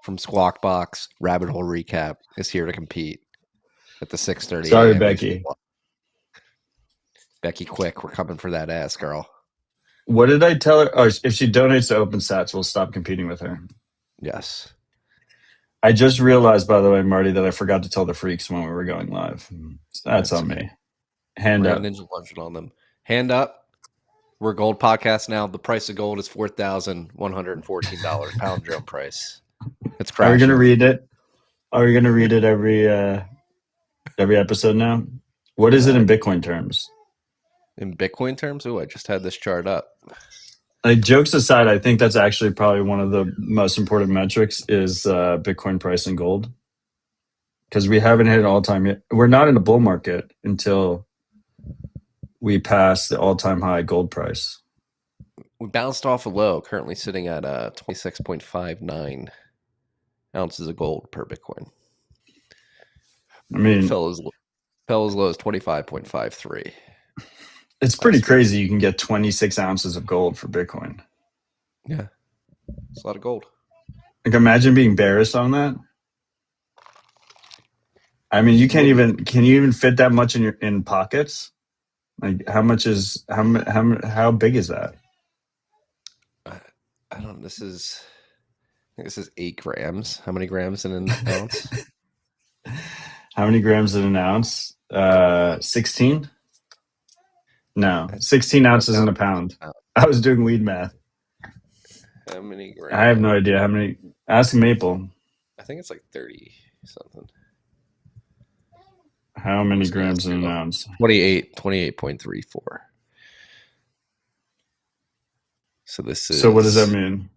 from Squawk Box Rabbit Hole Recap is here to compete at the 6:30 Sorry, a.m. Becky. Becky, quick, we're coming for that ass, girl. What did I tell her? Oh, if she donates to OpenSats, we'll stop competing with her. Yes. I just realized, by the way, Marty, that I forgot to tell the freaks when we were going live. That's on me. Hand up. Ninja Luncheon on them. Hand up. We're Gold Podcast now. The price of gold is $4,114. Pound drone price. It's crashing. Are we gonna read it? Are we gonna read it every episode now? What is it in Bitcoin terms? In Bitcoin terms? Oh, I just had this chart up. Like, jokes aside, I think that's actually probably one of the most important metrics is Bitcoin price and gold, because we haven't hit an all-time yet. We're not in a bull market until we pass the all-time high gold price. We bounced off a low, currently sitting at 26.59 ounces of gold per Bitcoin. I mean, fell as low as 25.53. It's pretty crazy. You can get 26 ounces of gold for Bitcoin. Yeah, it's a lot of gold. Like, imagine being bearish on that. I mean, you can't even. Can you even fit that much in pockets? Like, how big is that? I don't know. I think this is 8 grams. How many grams in an ounce? How many grams in an ounce? 16? No, 16 ounces in a pound. I was doing weed math. How many grams? I have no idea how many. Ask Maple. I think it's like 30 something. How many grams in an ounce? 28.34. So this is. So what does that mean?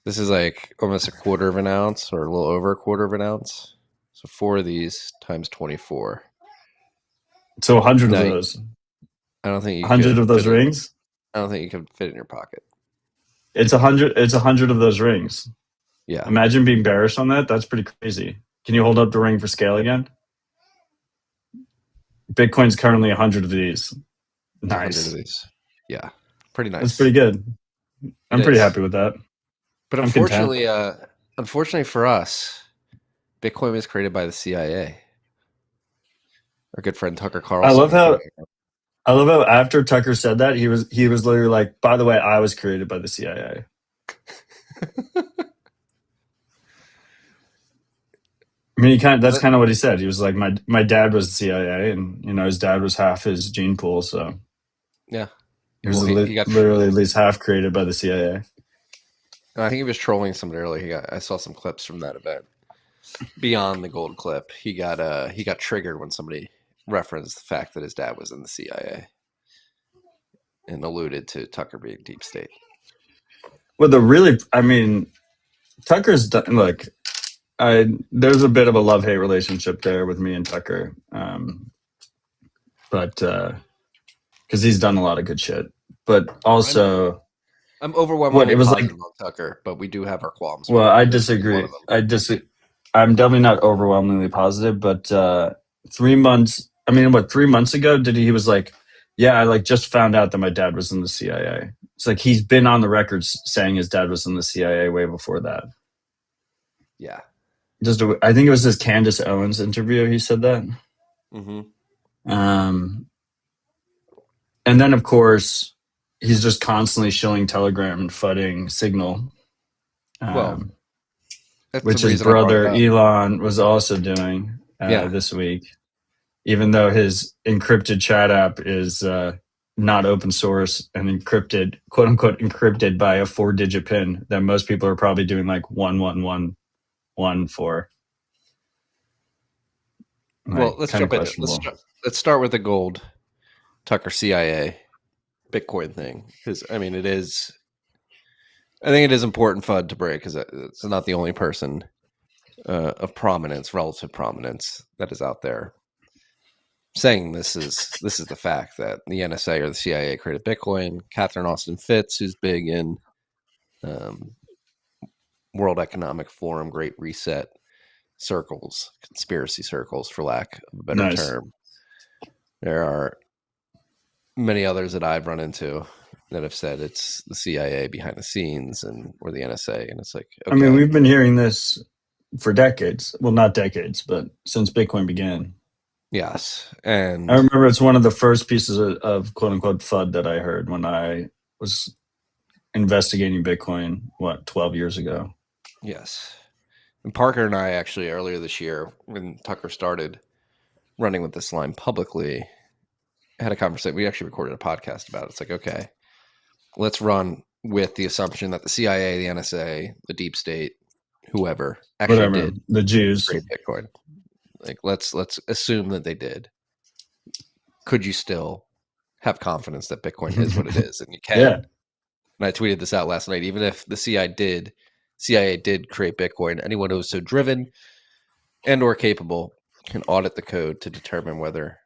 This is like almost a quarter of an ounce, or a little over a quarter of an ounce. So 4 of these times 24. So 100 of those. I don't think you 100 of those rings. I don't think you can fit in your pocket. It's 100. It's 100 of those rings. Yeah. Imagine being bearish on that. That's pretty crazy. Can you hold up the ring for scale again? Bitcoin's currently 100 of these. Nice. 100 of these. Yeah. Pretty nice. That's pretty good. I'm pretty happy with that. But unfortunately for us, Bitcoin was created by the CIA. Our good friend Tucker Carlson. I love how after Tucker said that, he was literally like, by the way, I was created by the CIA. I mean, that's kind of what he said. He was like, my dad was the CIA, and his dad was half his gene pool, so yeah, he was literally at least half created by the CIA. I think he was trolling somebody earlier. I saw some clips from that event. Beyond the gold clip, he got triggered when somebody referenced the fact that his dad was in the CIA and alluded to Tucker being deep state. Well, Tucker's done. Look, there's a bit of a love-hate relationship there with me and Tucker, but because he's done a lot of good shit. But also, I'm overwhelmingly positive on Tucker, but we do have our qualms. Well, I disagree. I'm definitely not overwhelmingly positive, but 3 months. I mean, 3 months ago, he was like, yeah, I just found out that my dad was in the CIA. It's like he's been on the record saying his dad was in the CIA way before that. Yeah. I think it was his Candace Owens interview. He said that. Mm-hmm. And then, of course, he's just constantly shilling Telegram and fudding Signal. Which his brother Elon was also doing this week. Even though his encrypted chat app is not open source and encrypted, quote unquote, encrypted by a 4-digit PIN that most people are probably doing like 1111 for. Well, let's jump in. Let's start with the gold Tucker CIA Bitcoin thing, because I think it is important FUD to break, because it's not the only person of relative prominence that is out there saying this is the fact that the NSA or the CIA created Bitcoin. Catherine Austin Fitts, who's big in World Economic Forum, Great Reset circles, conspiracy circles, for lack of a better term. There are many others that I've run into that have said it's the CIA behind the scenes or the NSA, and it's like, okay. I mean, we've been hearing this for decades. Well, not decades, but since Bitcoin began. Yes, and I remember it's one of the first pieces of quote unquote FUD that I heard when I was investigating Bitcoin, 12 years ago. Yes. And Parker and I actually earlier this year, when Tucker started running with this line publicly, had a conversation. We actually recorded a podcast about it. It's like, okay, let's run with the assumption that the CIA, the NSA, the deep state, whoever actually did the Jews create Bitcoin. Like, let's assume that they did. Could you still have confidence that Bitcoin is what it is? And you can. Yeah. And I tweeted this out last night. Even if the CIA did create Bitcoin, anyone who is so driven and or capable can audit the code to determine whether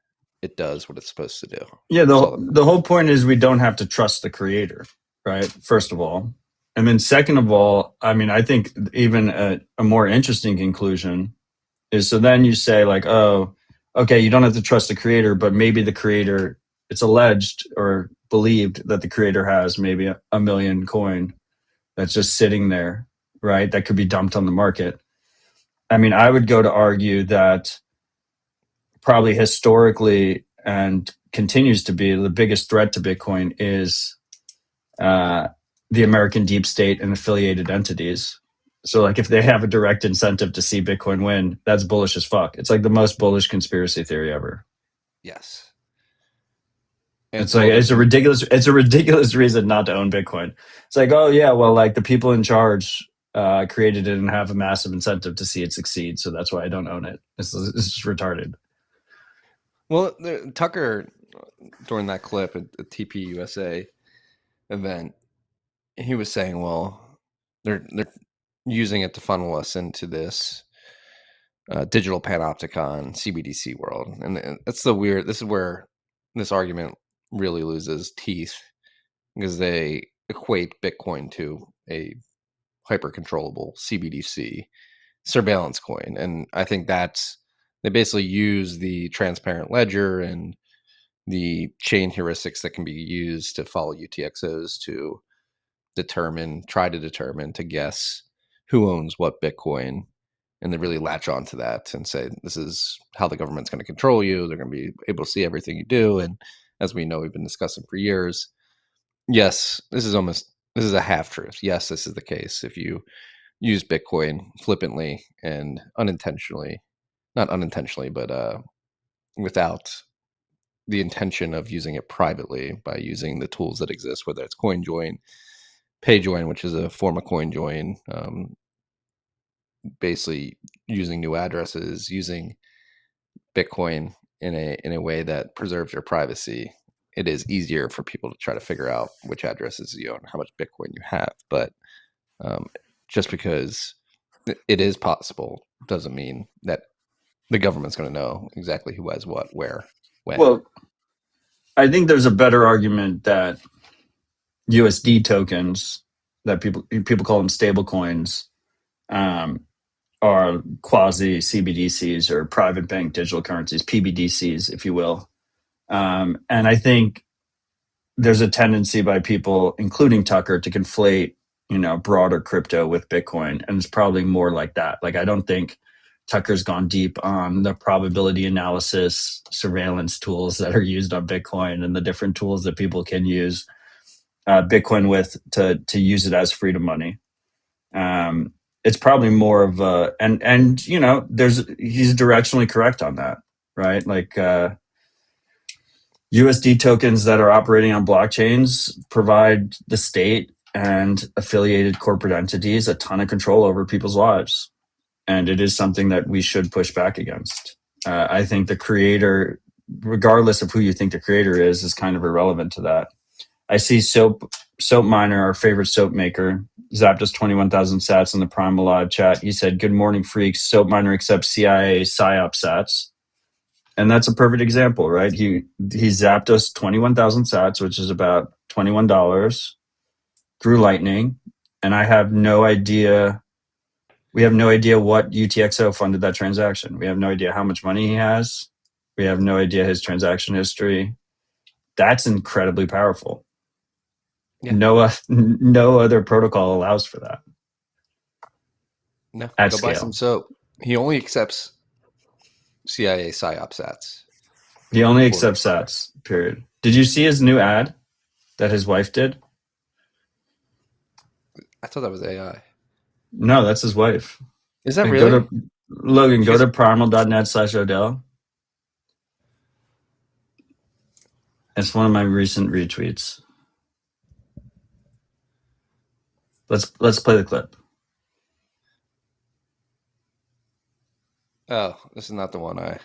it does what it's supposed to do. Yeah, the whole point is we don't have to trust the creator, right? First of all. And then second of all, I mean, I think even a more interesting conclusion is, so then you say like, oh, okay, you don't have to trust the creator, but maybe the creator, it's alleged or believed that the creator has maybe a million coin that's just sitting there, right? That could be dumped on the market. I mean, I would go to argue that probably historically and continues to be the biggest threat to Bitcoin is the American deep state and affiliated entities. So like if they have a direct incentive to see Bitcoin win, that's bullish as fuck. It's like the most bullish conspiracy theory ever. Yes. And it's like it's a ridiculous reason not to own Bitcoin. It's like, oh yeah, well, like the people in charge created it and have a massive incentive to see it succeed, so that's why I don't own it. It's just retarded. Well, Tucker, during that clip at the TP USA event, he was saying, well, they're using it to funnel us into this digital panopticon CBDC world. And that's this is where this argument really loses teeth, because they equate Bitcoin to a hyper controllable CBDC surveillance coin. And I think they basically use the transparent ledger and the chain heuristics that can be used to follow UTXOs to try to determine, to guess who owns what Bitcoin. And they really latch on to that and say, this is how the government's going to control you. They're going to be able to see everything you do. And as we know, we've been discussing for years, yes, this is a half truth. Yes, this is the case. If you use Bitcoin flippantly and not unintentionally, but without the intention of using it privately, by using the tools that exist, whether it's CoinJoin, PayJoin, which is a form of CoinJoin, basically using new addresses, using Bitcoin in a way that preserves your privacy, it is easier for people to try to figure out which addresses you own, how much Bitcoin you have. But just because it is possible doesn't mean that the government's going to know exactly who has what, where, when. Well, I think there's a better argument that USD tokens, that people call them stable coins, are quasi CBDCs or private bank digital currencies, PBDCs, if you will. And I think there's a tendency by people, including Tucker, to conflate, broader crypto with Bitcoin. And it's probably more like that. Like, I don't think Tucker's gone deep on the probability analysis surveillance tools that are used on Bitcoin and the different tools that people can use Bitcoin with to use it as freedom money. It's probably more of a, and he's directionally correct on that, right? Like USD tokens that are operating on blockchains provide the state and affiliated corporate entities a ton of control over people's lives. And it is something that we should push back against. I think the creator, regardless of who you think the creator is kind of irrelevant to that. I see Soap Miner, our favorite soap maker, zapped us 21,000 sats in the Primal Live chat. He said, "Good morning, freaks. Soap Miner accepts CIA PSYOP sats." And that's a perfect example, right? He zapped us 21,000 sats, which is about $21 through Lightning. And I have no idea. We have no idea what UTXO funded that transaction. We have no idea how much money he has. We have no idea his transaction history. That's incredibly powerful. Yeah. No other protocol allows for that. No, At go scale. buy some soap. He only accepts CIA PSYOP sats. He only accepts sats, period. Did you see his new ad that his wife did? I thought that was AI. No, that's his wife. Is that really? Logan, go to primal.net/Odell. It's one of my recent retweets. Let's play the clip. Oh, this is not the one I...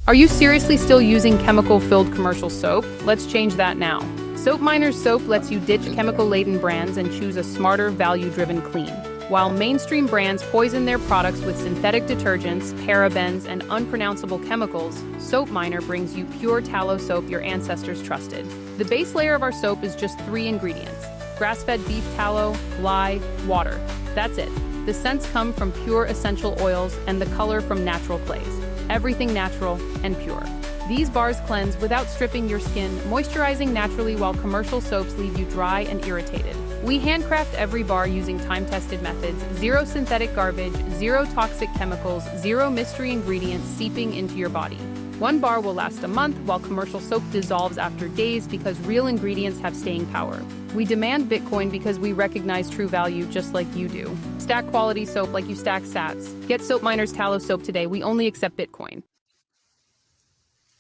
Are you seriously still using chemical-filled commercial soap? Let's change that now. Soap Miner's soap lets you ditch chemical-laden brands and choose a smarter, value-driven clean. While mainstream brands poison their products with synthetic detergents, parabens, and unpronounceable chemicals, Soap Miner brings you pure tallow soap your ancestors trusted. The base layer of our soap is just 3 ingredients: grass-fed beef tallow, lye, water. That's it. The scents come from pure essential oils and the color from natural clays. Everything natural and pure. These bars cleanse without stripping your skin, moisturizing naturally while commercial soaps leave you dry and irritated. We handcraft every bar using time-tested methods, 0 synthetic garbage, 0 toxic chemicals, 0 mystery ingredients seeping into your body. 1 bar will last a month, while commercial soap dissolves after days because real ingredients have staying power. We demand Bitcoin because we recognize true value just like you do. Stack quality soap like you stack sats. Get Soap Miner's tallow soap today. We only accept Bitcoin.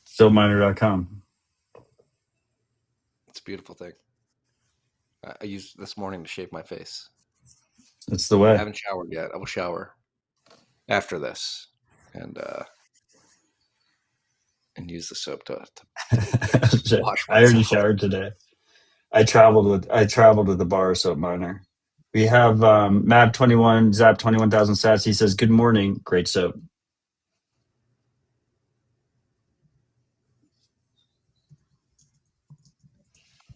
Soapminer.com. It's a beautiful thing. I used this morning to shave my face. That's the way. I haven't showered yet. I will shower after this and use the soap to wash myself. I already showered today. I traveled with the bar of Soap Miner. We have Mab21, Zap 21,000 sats. He says, "Good morning, great soap."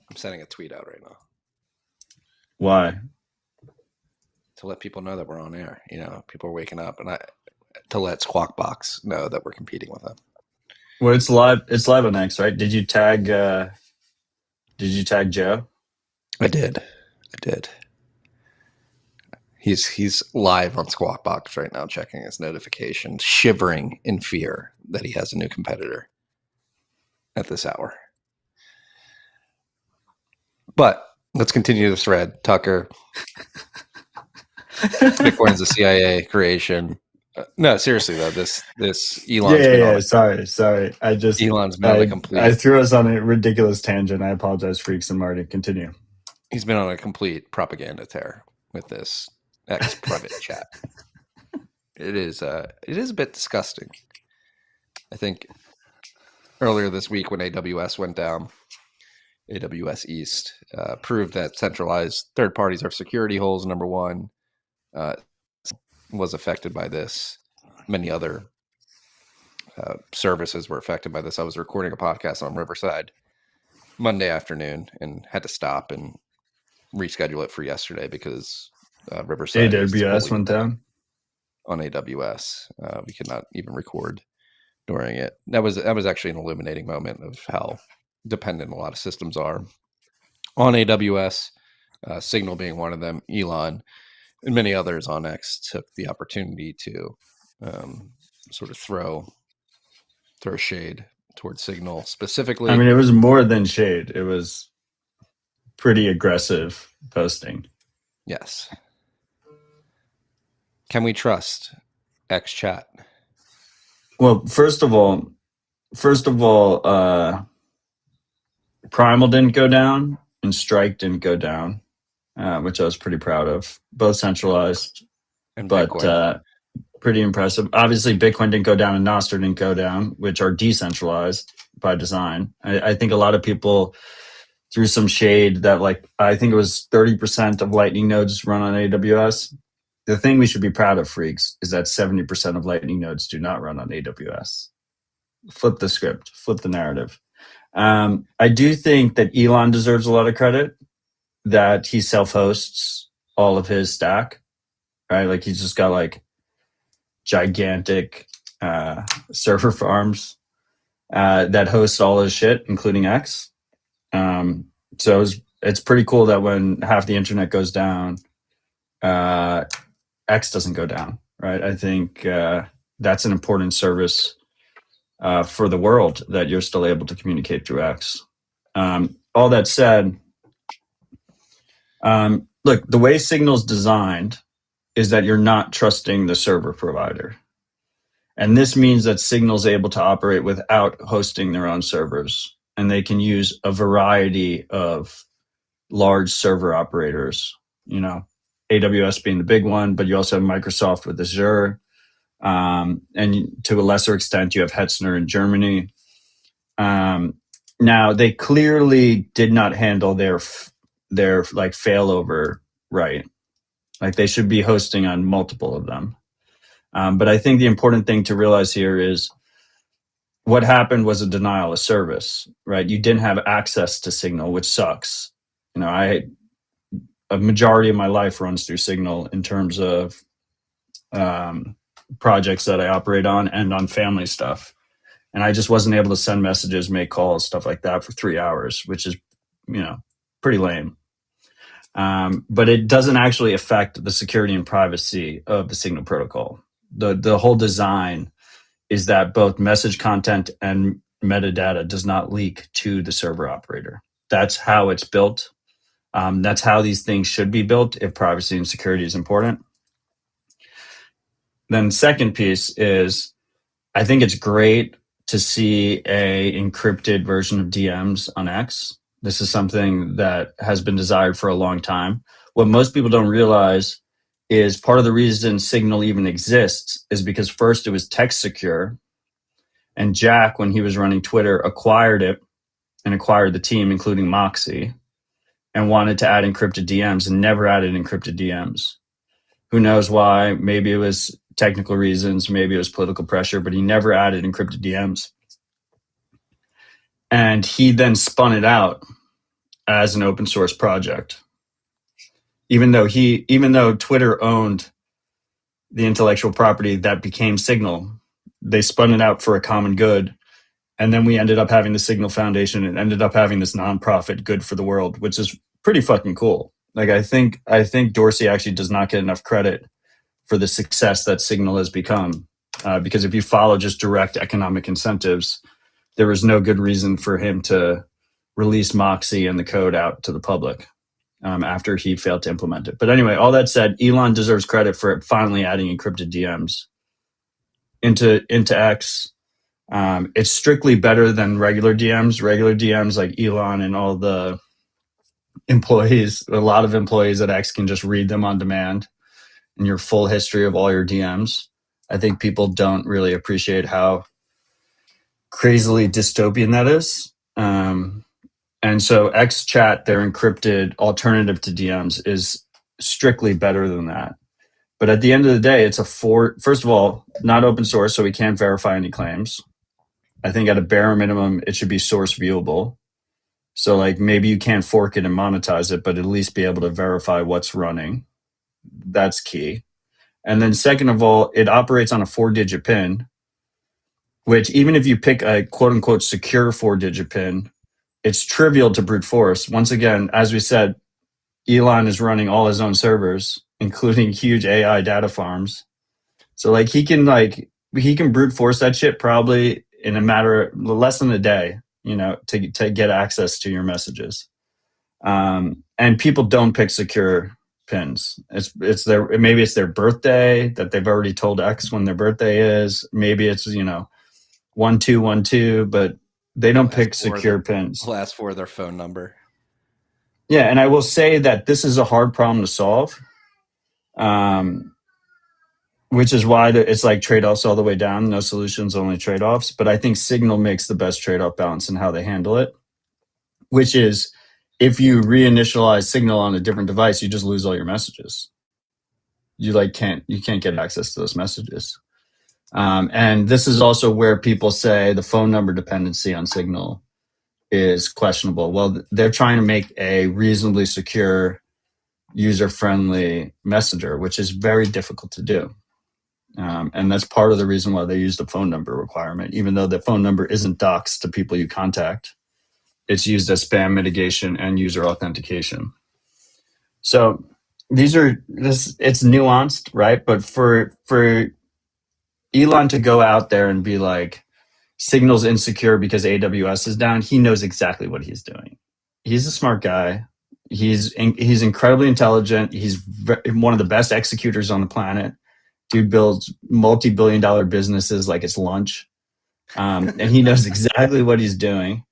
I'm sending a tweet out right now. Why? To let people know that we're on air. You know, people are waking up, and to let Squawk Box know that we're competing with them. Well, it's live. It's live on X, right? Did you tag Joe? I did. He's live on Squawk Box right now, checking his notifications, shivering in fear that he has a new competitor at this hour. But let's continue the thread, Tucker. Bitcoin's a CIA creation. No, seriously though, this Elon's Sorry. Elon's been on a complete. I threw us on a ridiculous tangent. I apologize, freaks and Marty. Continue. He's been on a complete propaganda tear with this X private chat. It is a bit disgusting. I think earlier this week when AWS went down, AWS East proved that centralized third parties are security holes. Number one. Was affected by this. Many other services were affected by this. I was recording a podcast on Riverside Monday afternoon and had to stop and reschedule it for yesterday because Riverside AWS went down on AWS. We could not even record during it. That was actually an illuminating moment of how dependent a lot of systems are on AWS. Signal being one of them. Elon and many others on X took the opportunity to sort of throw shade towards Signal specifically. I mean, it was more than shade. It was pretty aggressive posting. Yes. Can we trust X chat? Well, first of all, Primal didn't go down and Strike didn't go down. Which I was pretty proud of. Both centralized, but pretty impressive. Obviously, Bitcoin didn't go down and Nostr didn't go down, which are decentralized by design. I think a lot of people threw some shade that, like, I think it was 30% of Lightning nodes run on AWS. The thing we should be proud of, freaks, is that 70% of Lightning nodes do not run on AWS. Flip the script, flip the narrative. I do think that Elon deserves a lot of credit. That he self-hosts all of his stack, right? Like he's just got like gigantic server farms that host all his shit, including X. So it was it's pretty cool that when half the internet goes down, X doesn't go down, right? I think that's an important service for the world, that you're still able to communicate through X. All that said, look, the way Signal's designed is that you're not trusting the server provider. And this means that Signal's able to operate without hosting their own servers. And they can use a variety of large server operators, you know, AWS being the big one, but you also have Microsoft with Azure. And to a lesser extent, you have Hetzner in Germany. Now, they clearly did not handle their like failover right. Like they should be hosting on multiple of them. But I think the important thing to realize here is what happened was a denial of service, right? You didn't have access to Signal, which sucks. You know, a majority of my life runs through Signal in terms of projects that I operate on and on family stuff. And I just wasn't able to send messages, make calls, stuff like that for 3 hours, which is, you know, pretty lame. But it doesn't actually affect the security and privacy of the Signal protocol. The whole design is that both message content and metadata does not leak to the server operator. That's how it's built. That's how these things should be built if privacy and security is important. Then second piece is, I think it's great to see a encrypted version of DMs on X. This is something that has been desired for a long time. What most people don't realize is part of the reason Signal even exists is because first it was text secure, and Jack, when he was running Twitter, acquired it and acquired the team, including Moxie, and wanted to add encrypted DMs and never added encrypted DMs. Who knows why? Maybe it was technical reasons, maybe it was political pressure, but he never added encrypted DMs. And he then spun it out as an open source project. Even though Twitter owned the intellectual property that became Signal, they spun it out for a common good. And then we ended up having the Signal Foundation and ended up having this nonprofit good for the world, which is pretty fucking cool. Like I think Dorsey actually does not get enough credit for the success that Signal has become. Because if you follow just direct economic incentives, there was no good reason for him to release Moxie and the code out to the public after he failed to implement it. But anyway, all that said, Elon deserves credit for finally adding encrypted DMs into X. It's strictly better than regular DMs. Regular DMs, like Elon and all the employees, a lot of employees at X can just read them on demand and your full history of all your DMs. I think people don't really appreciate how crazily dystopian that is. And so X Chat, their encrypted alternative to DMs, is strictly better than that. But at the end of the day, it's first of all, not open source, so we can't verify any claims. I think at a bare minimum, it should be source viewable. So like maybe you can't fork it and monetize it, but at least be able to verify what's running. That's key. And then second of all, it operates on a 4-digit PIN, which even if you pick a quote unquote secure 4-digit PIN, it's trivial to brute force. Once again, as we said, Elon is running all his own servers, including huge AI data farms. So like he can brute force that shit probably in a matter of less than a day, you know, to get access to your messages. And people don't pick secure pins. Maybe it's their birthday that they've already told X when their birthday is. Maybe it's, 1212, but they don't pick secure pins. Last four of their phone number. Yeah, and I will say that this is a hard problem to solve, which is why it's like trade-offs all the way down. No solutions, only trade-offs. But I think Signal makes the best trade-off balance in how they handle it, which is if you reinitialize Signal on a different device, you just lose all your messages. You can't get access to those messages. And this is also where people say the phone number dependency on Signal is questionable. Well, they're trying to make a reasonably secure, user-friendly messenger, which is very difficult to do. And that's part of the reason why they use the phone number requirement, even though the phone number isn't doxed to people you contact. it's used as spam mitigation and user authentication. So it's nuanced, right? But for Elon to go out there and be like, Signal's insecure because AWS is down, he knows exactly what he's doing. He's a smart guy. He's incredibly intelligent. He's one of the best executors on the planet. Dude builds multi-billion-dollar businesses like it's lunch. And he knows exactly what he's doing.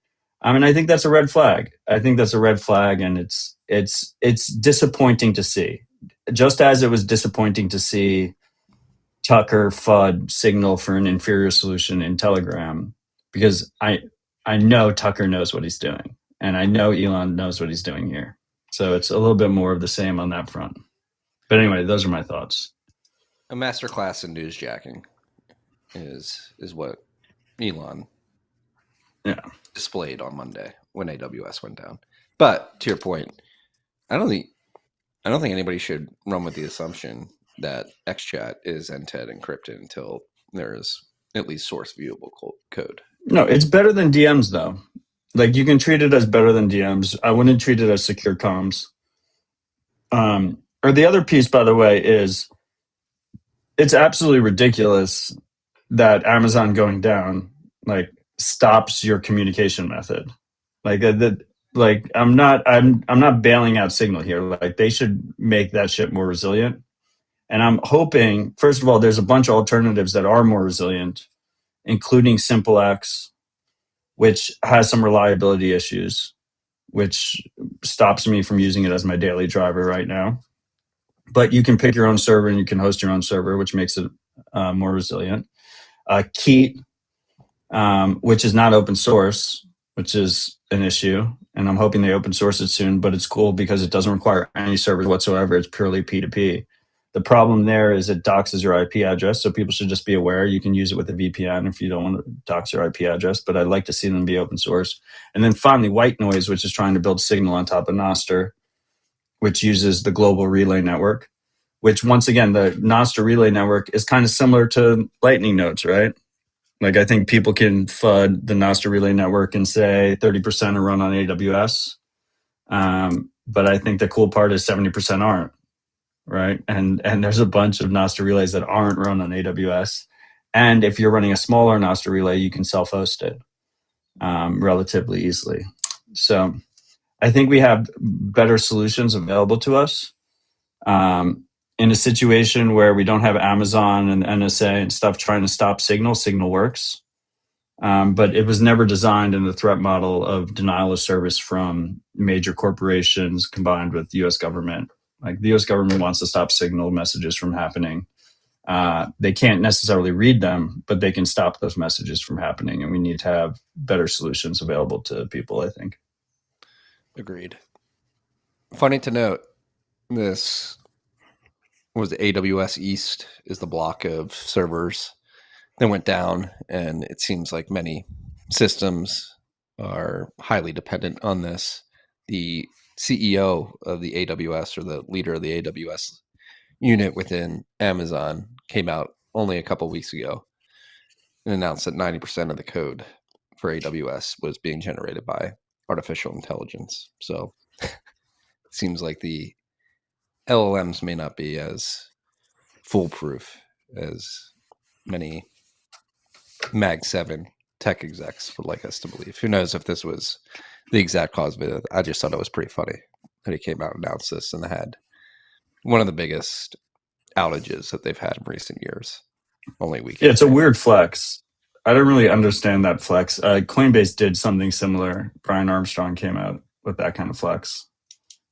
I mean, I think that's a red flag. And it's disappointing to see. Just as it was disappointing to see Tucker FUD Signal for an inferior solution in Telegram, because I know Tucker knows what he's doing, and I know Elon knows what he's doing here. So it's a little bit more of the same on that front. But anyway, those are my thoughts. A masterclass in newsjacking is what Elon displayed on Monday when AWS went down. But to your point, I don't think anybody should run with the assumption that XChat is end-to-end encrypted until there is at least source viewable code. No, it's better than DMs though. Like, you can treat it as better than DMs. I wouldn't treat it as secure comms. Or the other piece, by the way, is it's absolutely ridiculous that Amazon going down like stops your communication method. Like I'm not bailing out Signal here. Like, they should make that shit more resilient. And I'm hoping, first of all, there's a bunch of alternatives that are more resilient, including SimpleX, which has some reliability issues, which stops me from using it as my daily driver right now. But you can pick your own server and you can host your own server, which makes it more resilient. Keat, which is not open source, which is an issue. And I'm hoping they open source it soon, but it's cool because it doesn't require any servers whatsoever. It's purely P2P. The problem there is it doxes your IP address, so people should just be aware. You can use it with a VPN if you don't want to dox your IP address, but I'd like to see them be open source. And then finally, White Noise, which is trying to build Signal on top of Nostr, which uses the global relay network, which, once again, the Nostr relay network is kind of similar to Lightning nodes, right? Like, I think people can FUD the Nostr relay network and say 30% are run on AWS. But I think the cool part is 70% aren't. Right. And there's a bunch of Nostr relays that aren't run on AWS. And if you're running a smaller Nostr relay, you can self-host it relatively easily. So I think we have better solutions available to us. In a situation where we don't have Amazon and NSA and stuff trying to stop Signal works. But it was never designed in the threat model of denial of service from major corporations combined with the US government. Like, the US government wants to stop Signal messages from happening. They can't necessarily read them, but they can stop those messages from happening. And we need to have better solutions available to people, I think. Agreed. Funny to note, this was AWS East is the block of servers that went down. And it seems like many systems are highly dependent on this. The CEO of the AWS, or the leader of the AWS unit within Amazon, came out only a couple weeks ago and announced that 90% of the code for AWS was being generated by artificial intelligence. So it seems like the LLMs may not be as foolproof as many Mag 7 tech execs would like us to believe. Who knows if this was the exact cause of it. I just thought it was pretty funny that he came out and announced this, and they had one of the biggest outages that they've had in recent years. Only weekend. Yeah, it's a weird flex. I don't really understand that flex. Coinbase did something similar. Brian Armstrong came out with that kind of flex.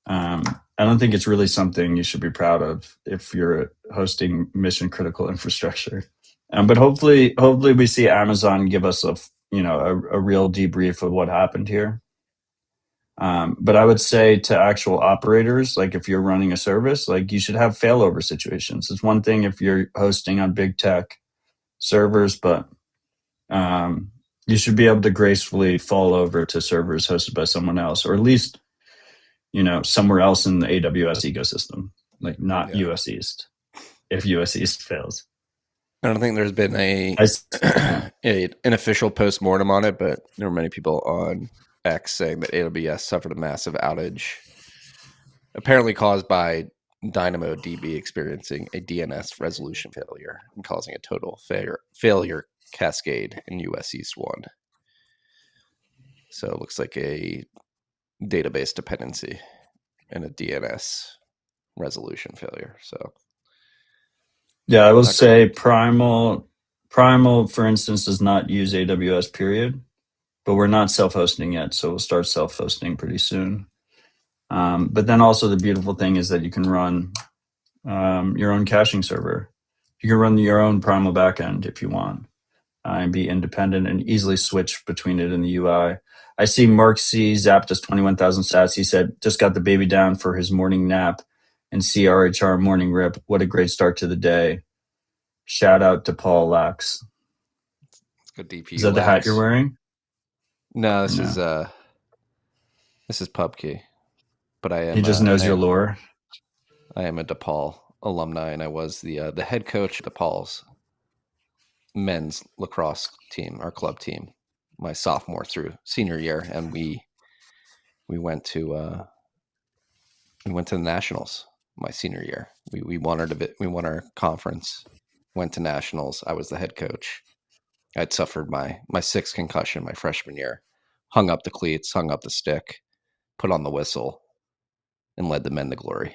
I don't think it's really something you should be proud of if you're hosting mission critical infrastructure. But hopefully we see Amazon give us a real debrief of what happened here. But I would say to actual operators, like, if you're running a service, like, you should have failover situations. It's one thing if you're hosting on big tech servers, but you should be able to gracefully fall over to servers hosted by someone else, or at least, somewhere else in the AWS ecosystem, like not US East, if US East fails. I don't think there's been an official postmortem on it, but there were many people on X saying that AWS suffered a massive outage, apparently caused by DynamoDB experiencing a DNS resolution failure and causing a total failure cascade in US East 1. So it looks like a database dependency and a DNS resolution failure. So yeah, I will say Primal, for instance, does not use AWS period, but we're not self-hosting yet, so we'll start self-hosting pretty soon. But then also the beautiful thing is that you can run your own caching server. You can run your own Primal backend if you want, and be independent and easily switch between it and the UI. I see Mark C zapped us 21,000 sats. He said, just got the baby down for his morning nap and CRHR morning rip. What a great start to the day. Shout out to Paul Lax. Good DP. Is that the hat you're wearing? No, this is PubKey. But I am. He just knows your lore. I am a DePaul alumni, and I was the head coach of DePaul's men's lacrosse team, our club team, my sophomore through senior year, and we went to the nationals my senior year. We won our conference, went to nationals. I was the head coach. I'd suffered my sixth concussion my freshman year, hung up the cleats, hung up the stick, put on the whistle, and led the men to glory.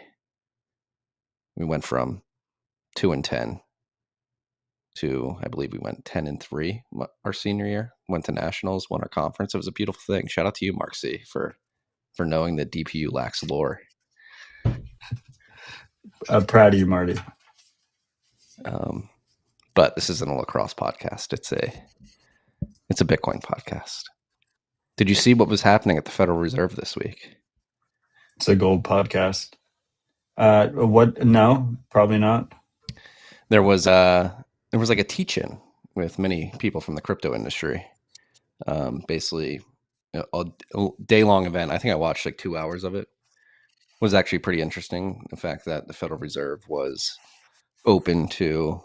We went from 2-10 to, I believe we went 10-3 our senior year. Went to nationals, won our conference. It was a beautiful thing. Shout out to you, Mark C, for knowing that DPU lacks lore. I'm proud of you, Marty. But this isn't a lacrosse podcast. It's a Bitcoin podcast. Did you see what was happening at the Federal Reserve this week? It's a gold podcast. What? No, probably not. There was like a teach-in with many people from the crypto industry. Basically, a day-long event. I think I watched like 2 hours of it. It was actually pretty interesting. The fact that the Federal Reserve was open to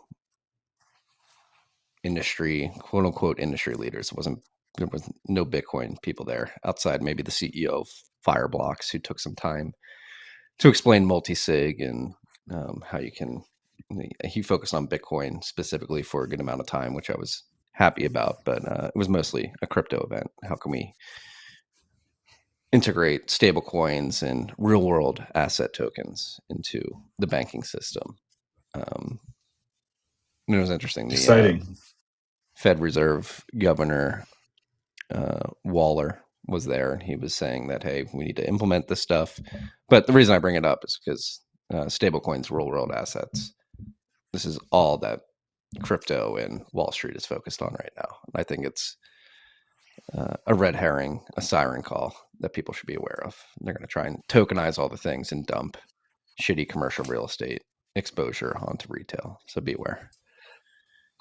industry, quote unquote, industry leaders. There was no Bitcoin people there outside maybe the CEO of Fireblocks, who took some time to explain multi-sig and how you can. He focused on Bitcoin specifically for a good amount of time, which I was happy about. But it was mostly a crypto event. How can we integrate stable coins and real-world asset tokens into the banking system? And it was interesting. Exciting. Fed Reserve Governor Waller was there, and he was saying that, hey, we need to implement this stuff. But the reason I bring it up is because stablecoins, real world assets, this is all that crypto and Wall Street is focused on right now. And I think it's a red herring, a siren call that people should be aware of. They're going to try and tokenize all the things and dump shitty commercial real estate exposure onto retail. So be aware.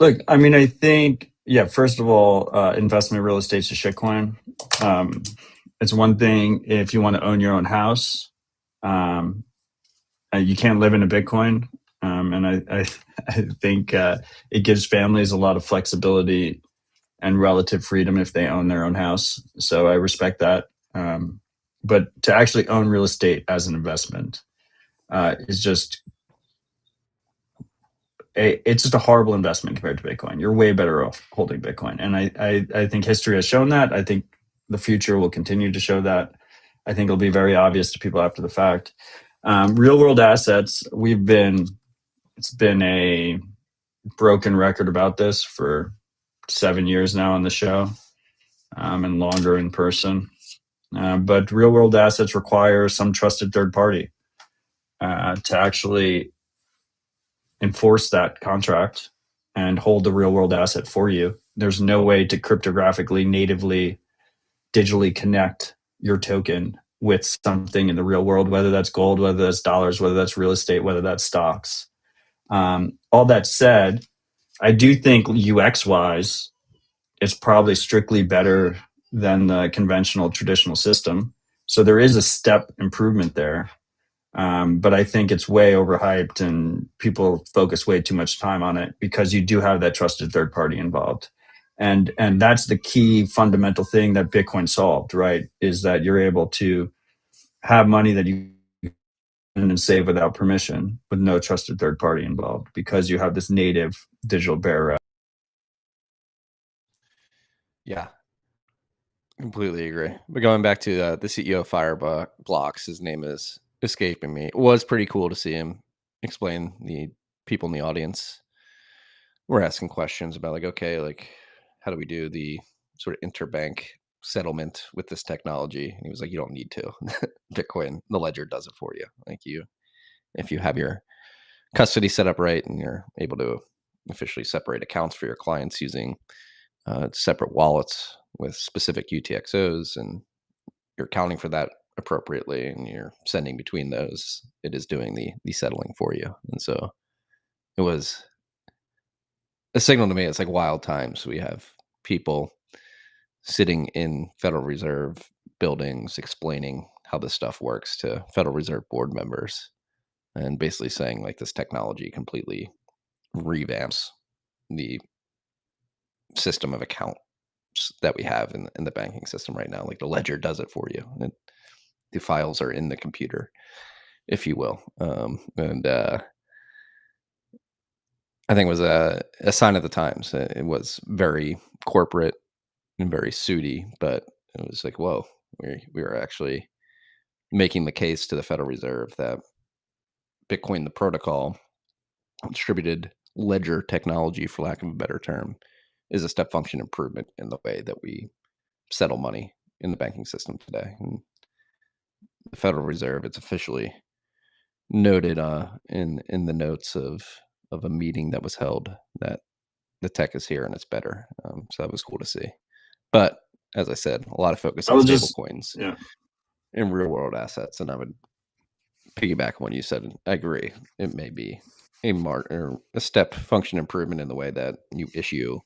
Look, I mean, I think, first of all, investment real estate is a shitcoin. It's one thing if you want to own your own house. You can't live in a Bitcoin. And I think it gives families a lot of flexibility and relative freedom if they own their own house. So I respect that. But to actually own real estate as an investment is just... it's just a horrible investment compared to Bitcoin. You're way better off holding Bitcoin. And I think history has shown that. I think the future will continue to show that. I think it'll be very obvious to people after the fact. Real world assets, it's been a broken record about this for 7 years now on the show, and longer in person. But real world assets require some trusted third party to actually enforce that contract and hold the real world asset for you. There's no way to cryptographically, natively, digitally connect your token with something in the real world, whether that's gold, whether that's dollars, whether that's real estate, whether that's stocks. All that said, I do think UX wise, it's probably strictly better than the conventional traditional system. So there is a step improvement there. But I think it's way overhyped and people focus way too much time on it because you do have that trusted third party involved. And that's the key fundamental thing that Bitcoin solved, right? Is that you're able to have money that you can save without permission, with no trusted third party involved, because you have this native digital bearer. Yeah, completely agree. But going back to the CEO of Fireblocks, his name is escaping me. It was pretty cool to see him explain. The people in the audience were asking questions about, like, okay, like, how do we do the sort of interbank settlement with this technology? And he was like, you don't need to. Bitcoin, the ledger does it for you. Like, if you have your custody set up right and you're able to officially separate accounts for your clients using separate wallets with specific UTXOs, and you're accounting for that appropriately and you're sending between those, it is doing the settling for you. And so it was a signal to me. It's like wild times. We have people sitting in Federal Reserve buildings explaining how this stuff works to Federal Reserve board members, and basically saying, like, this technology completely revamps the system of accounts that we have in the banking system right now. Like, the ledger does it for you. The files are in the computer, if you will. And I think it was a sign of the times. It was very corporate and very suity, but it was like, whoa, we were actually making the case to the Federal Reserve that Bitcoin, the protocol, distributed ledger technology, for lack of a better term, is a step function improvement in the way that we settle money in the banking system today. And the Federal Reserve, it's officially noted in the notes of a meeting that was held that the tech is here and it's better. So that was cool to see. But as I said, a lot of focus on stable coins and real world assets. And I would piggyback on what you said. I agree. It may be a step function improvement in the way that you issue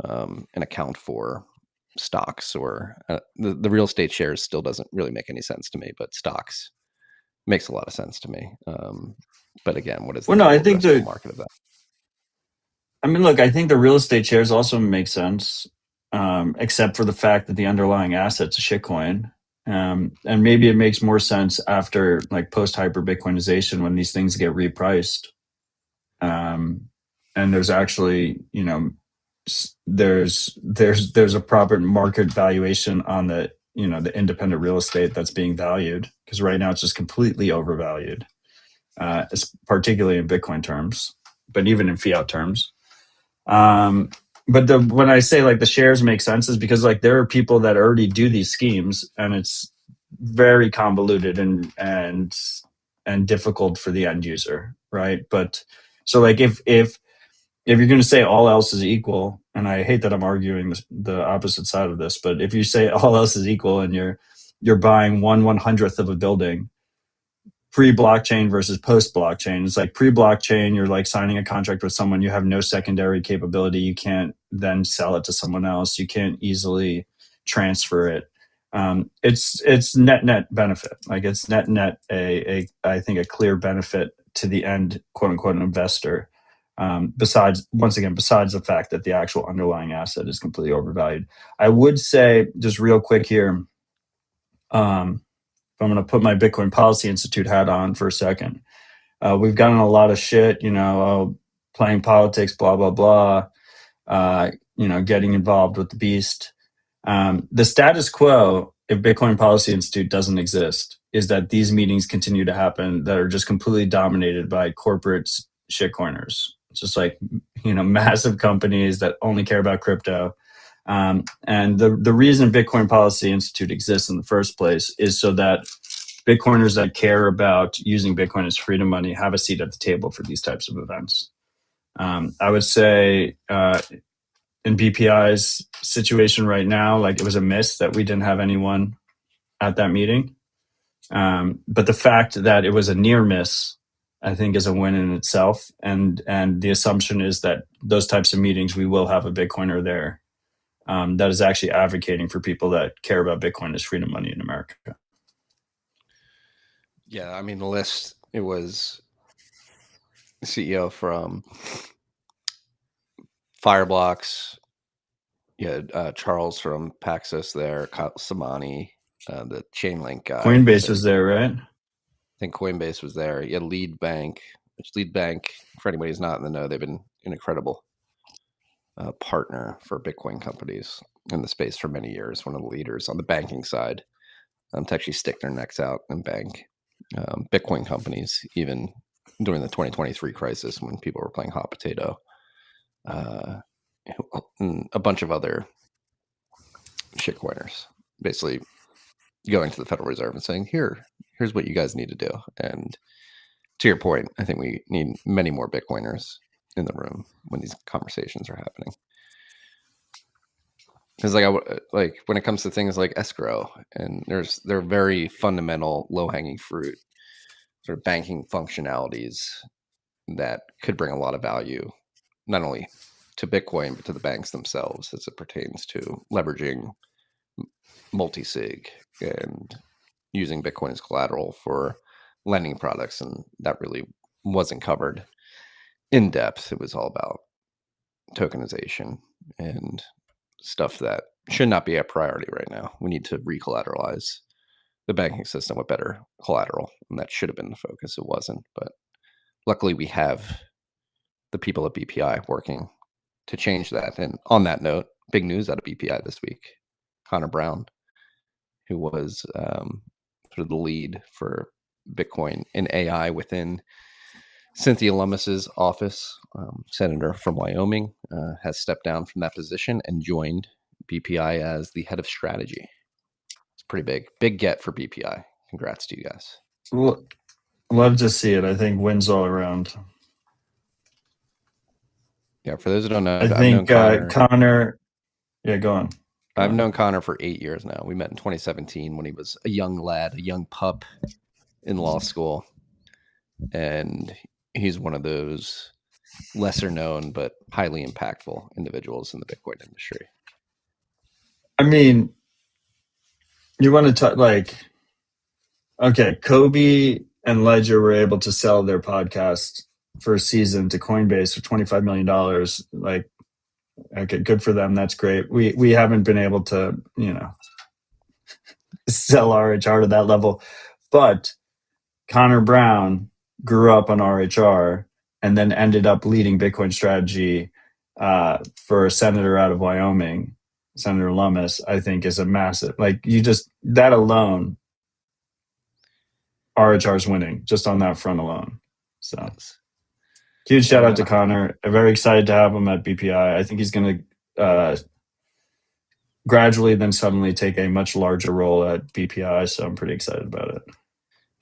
an account for stocks, or the real estate shares still doesn't really make any sense to me, but stocks makes a lot of sense to me. But again, what is the I think the market of that? I mean, look, I think the real estate shares also make sense, except for the fact that the underlying asset's a shitcoin. And maybe it makes more sense after, like, post hyper Bitcoinization, when these things get repriced. And there's actually, there's a proper market valuation on the independent real estate that's being valued, because right now it's just completely overvalued, particularly in Bitcoin terms, but even in fiat terms. But when I say, like, the shares make sense, is because, like, there are people that already do these schemes, and it's very convoluted and difficult for the end user, right? But so, like, if you're going to say all else is equal, and I hate that I'm arguing the opposite side of this, but if you say all else is equal and you're buying 1/100th of a building, pre-blockchain versus post-blockchain, it's like pre-blockchain, you're like signing a contract with someone, you have no secondary capability, you can't then sell it to someone else, you can't easily transfer it. It's net benefit. Like, it's net I think a clear benefit to the end quote unquote investor. Besides the fact that the actual underlying asset is completely overvalued. I would say, just real quick here, if I'm going to put my Bitcoin Policy Institute hat on for a second, we've gotten a lot of shit, playing politics, blah, blah, blah, getting involved with the beast. The status quo, if Bitcoin Policy Institute doesn't exist, is that these meetings continue to happen that are just completely dominated by corporate shitcoiners. It's just like, massive companies that only care about crypto. And the reason Bitcoin Policy Institute exists in the first place is so that Bitcoiners that care about using Bitcoin as freedom money have a seat at the table for these types of events. I would say in BPI's situation right now, like, it was a miss that we didn't have anyone at that meeting. But the fact that it was a near miss, I think, is a win in itself. And the assumption is that those types of meetings, we will have a Bitcoiner there that is actually advocating for people that care about Bitcoin as freedom money in America. Yeah, I mean, the list, it was CEO from Fireblocks, Yeah, Charles from Paxos there, Kyle Samani, the Chainlink guy. Coinbase was there, right? I think Coinbase was there. You had Lead Bank, which Lead Bank, for anybody who's not in the know, they've been an incredible partner for Bitcoin companies in the space for many years. One of the leaders on the banking side to actually stick their necks out and bank Bitcoin companies, even during the 2023 crisis when people were playing hot potato. And a bunch of other shitcoiners basically going to the Federal Reserve and saying, here's what you guys need to do. And to your point, I think we need many more Bitcoiners in the room when these conversations are happening. Because like when it comes to things like escrow, and there are very fundamental low-hanging fruit sort of banking functionalities that could bring a lot of value, not only to Bitcoin, but to the banks themselves as it pertains to leveraging multi-sig and using Bitcoin as collateral for lending products. And that really wasn't covered in depth. It was all about tokenization and stuff that should not be a priority right now. We need to recollateralize the banking system with better collateral, and that should have been the focus. It wasn't, but luckily we have the people at BPI working to change that. And on that note, big news out of BPI this week: Connor Brown, who was sort of the lead for Bitcoin and AI within Cynthia Lummis's office, senator from Wyoming, has stepped down from that position and joined BPI as the head of strategy. It's pretty big get for BPI. Congrats to you guys. Well, love to see it. I think wins all around. Yeah, for those who don't know, I think Connor. Yeah, go on. I've known Connor for 8 years now. We met in 2017 when he was a young lad, a young pup in law school. And he's one of those lesser known but highly impactful individuals in the Bitcoin industry. I mean, you want to talk like, okay, Kobe and Ledger were able to sell their podcast for a season to Coinbase for $25 million. Like, okay, good for them. That's great. We haven't been able to, sell RHR to that level. But Connor Brown grew up on RHR and then ended up leading Bitcoin strategy for a senator out of Wyoming, Senator Lummis, I think is a massive, like that alone, RHR's winning just on that front alone. So yes. Huge shout out to Connor. I'm very excited to have him at BPI. I think he's going to gradually then suddenly take a much larger role at BPI. So I'm pretty excited about it.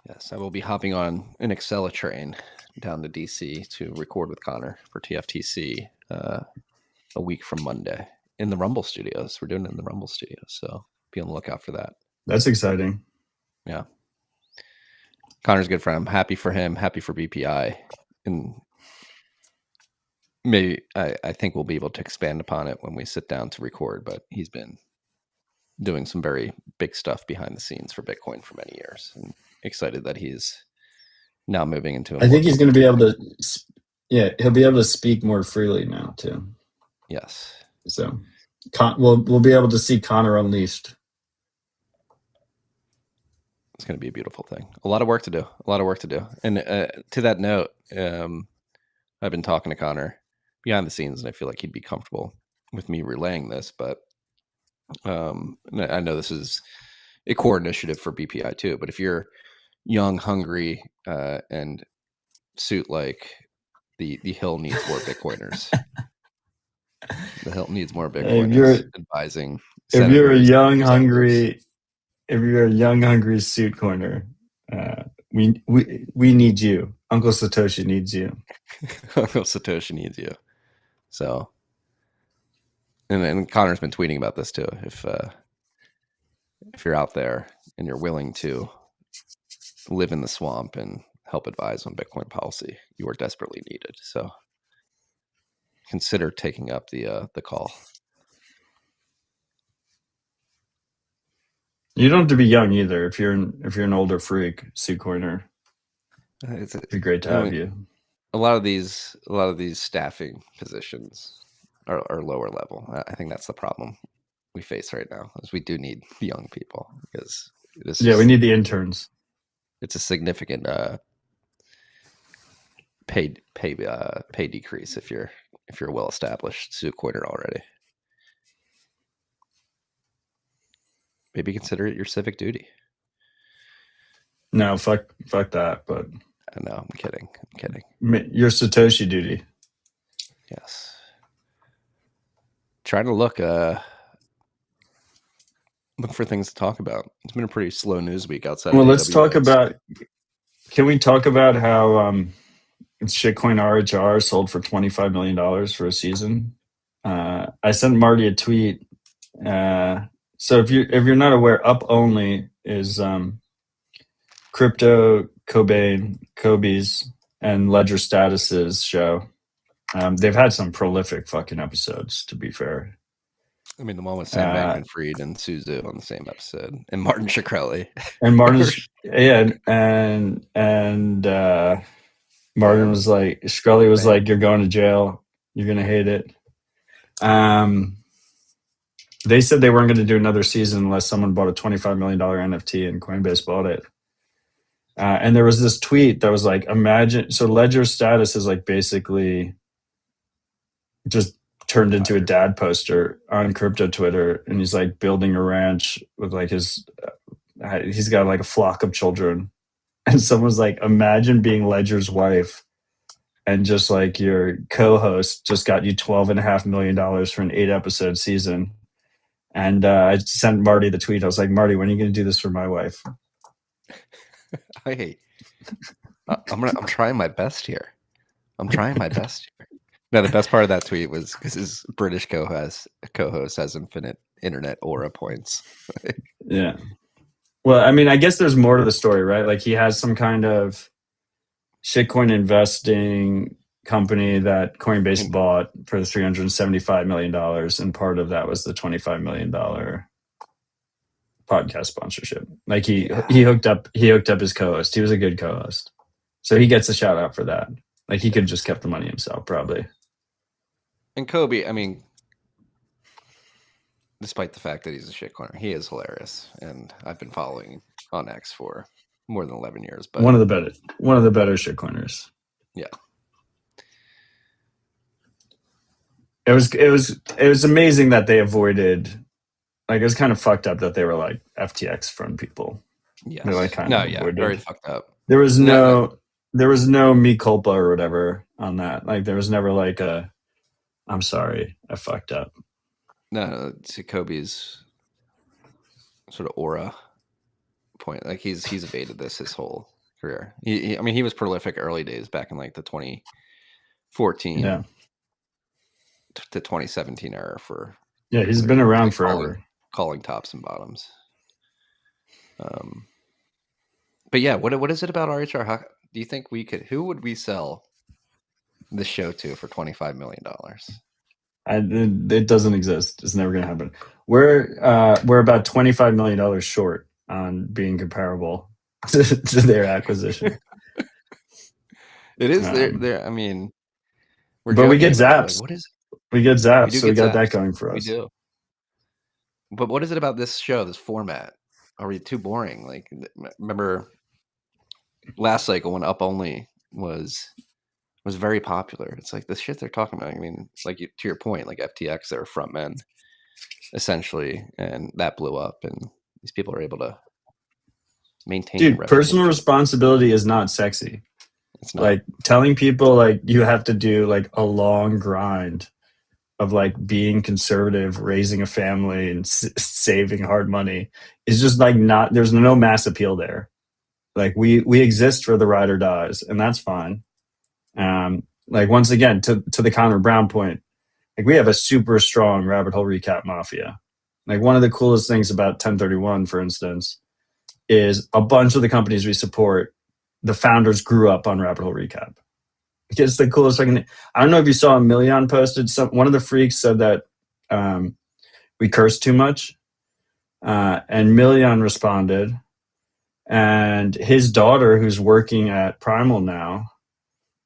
Yes, I will be hopping on an Excel train down to DC to record with Connor for TFTC a week from Monday in the Rumble Studios. We're doing it in the Rumble Studios, so be on the lookout for that. That's exciting. Yeah. Connor's a good friend. I'm happy for him, happy for BPI. And maybe I think we'll be able to expand upon it when we sit down to record, but he's been doing some very big stuff behind the scenes for Bitcoin for many years. And excited that he's now moving into I think he's going to be able to, he'll be able to speak more freely now too. Yes. So we'll be able to see Connor unleashed. It's going to be a beautiful thing. A lot of work to do. And to that note, I've been talking to Connor behind the scenes, and I feel like he'd be comfortable with me relaying this, but I know this is a core initiative for BPI too, but if you're young, hungry, and suit like the Hill needs more Bitcoiners. The Hill needs more Bitcoiners advising. If you're a young, hungry suit coiner, we need you. Uncle Satoshi needs you. Uncle Satoshi needs you. So, and Connor's been tweeting about this too. If you're out there and you're willing to live in the swamp and help advise on Bitcoin policy, you are desperately needed. So consider taking up the call. You don't have to be young either. If you're an older freak, suit coiner, it'd be great to have you. A lot of these staffing positions or lower level. I think that's the problem we face right now, is we do need young people, because we need the interns. It's a significant pay decrease if you're a well established Zoocoiner already. Maybe consider it your civic duty. No, fuck that. But I know, I'm kidding. Your Satoshi duty. Yes. Trying to look for things to talk about. It's been a pretty slow news week outside. Well, of let's AWS. talk about. Can we talk about how SHITCOIN RHR sold for $25 million for a season? I sent Marty a tweet. So if you're not aware, Up Only is Crypto Kobe's and Ledger Status's show. They've had some prolific fucking episodes, to be fair. I mean, the one with Sam Bankman-Fried and Suzu on the same episode, and Martin Shkreli. And Martin's and Martin was like, Shkreli was like, "You're going to jail. You're gonna hate it." They said they weren't going to do another season unless someone bought a $25 million NFT, and Coinbase bought it. And there was this tweet that was like, imagine, so Ledger Status is like basically just turned into a dad poster on crypto Twitter, and he's like building a ranch with like he's got like a flock of children, and someone's like, imagine being Ledger's wife, and just like your co-host just got you $12.5 million for an 8-episode season. And I sent Marty the tweet. I was like, Marty, when are you going to do this for my wife? Hey, I'm trying my best here. Now, the best part of that tweet was because his British co-host has infinite internet aura points. Yeah. Well, I mean, I guess there's more to the story, right? Like, he has some kind of shitcoin investing company that Coinbase bought for $375 million, and part of that was the $25 million podcast sponsorship. Like he hooked up his co-host. He was a good co-host, so he gets a shout out for that. Like, he could have just kept the money himself, probably. And Kobe, I mean, despite the fact that he's a shitcoiner, he is hilarious, and I've been following on X for more than 11 years. But one of the better shitcoiners. Yeah. It was amazing that they avoided, like, it was kind of fucked up that they were like FTX fund people. Yes. They like avoided. Very fucked up. There was no me culpa or whatever on that. Like, there was never like I'm sorry, I fucked up. No, to Kobe's sort of aura point, like he's evaded this his whole career. I mean, he was prolific early days back in like the 2014 to 2017 era for. Yeah, he's been around forever, calling tops and bottoms. But yeah, what is it about RHR? How do you think who would we sell the show to for $25 million? It doesn't exist. It's never going to happen. We're about $25 million short on being comparable to their acquisition. It is there. I mean, but we get zaps. Like, what is? We get zaps, so we got that going for us. We do. But what is it about this show, this format? Are we too boring? Like, remember last cycle when Up Only was very popular. It's like the shit they're talking about. I mean, like to your point, like FTX, they're front men essentially, and that blew up, and these people are able to maintain. Dude, personal responsibility is not sexy. It's not. Like, telling people like you have to do like a long grind of like being conservative, raising a family, and saving hard money is just like not. There's no mass appeal there. Like, we exist for the ride or dies, and that's fine. Like, once again, to the Connor Brown point, like, we have a super strong rabbit hole recap mafia. Like, one of the coolest things about 1031, for instance, is a bunch of the companies we support, the founders grew up on rabbit hole recap. It's the coolest fucking thing. I don't know if you saw Million posted one of the freaks said that we curse too much, and Million responded, and his daughter, who's working at Primal now,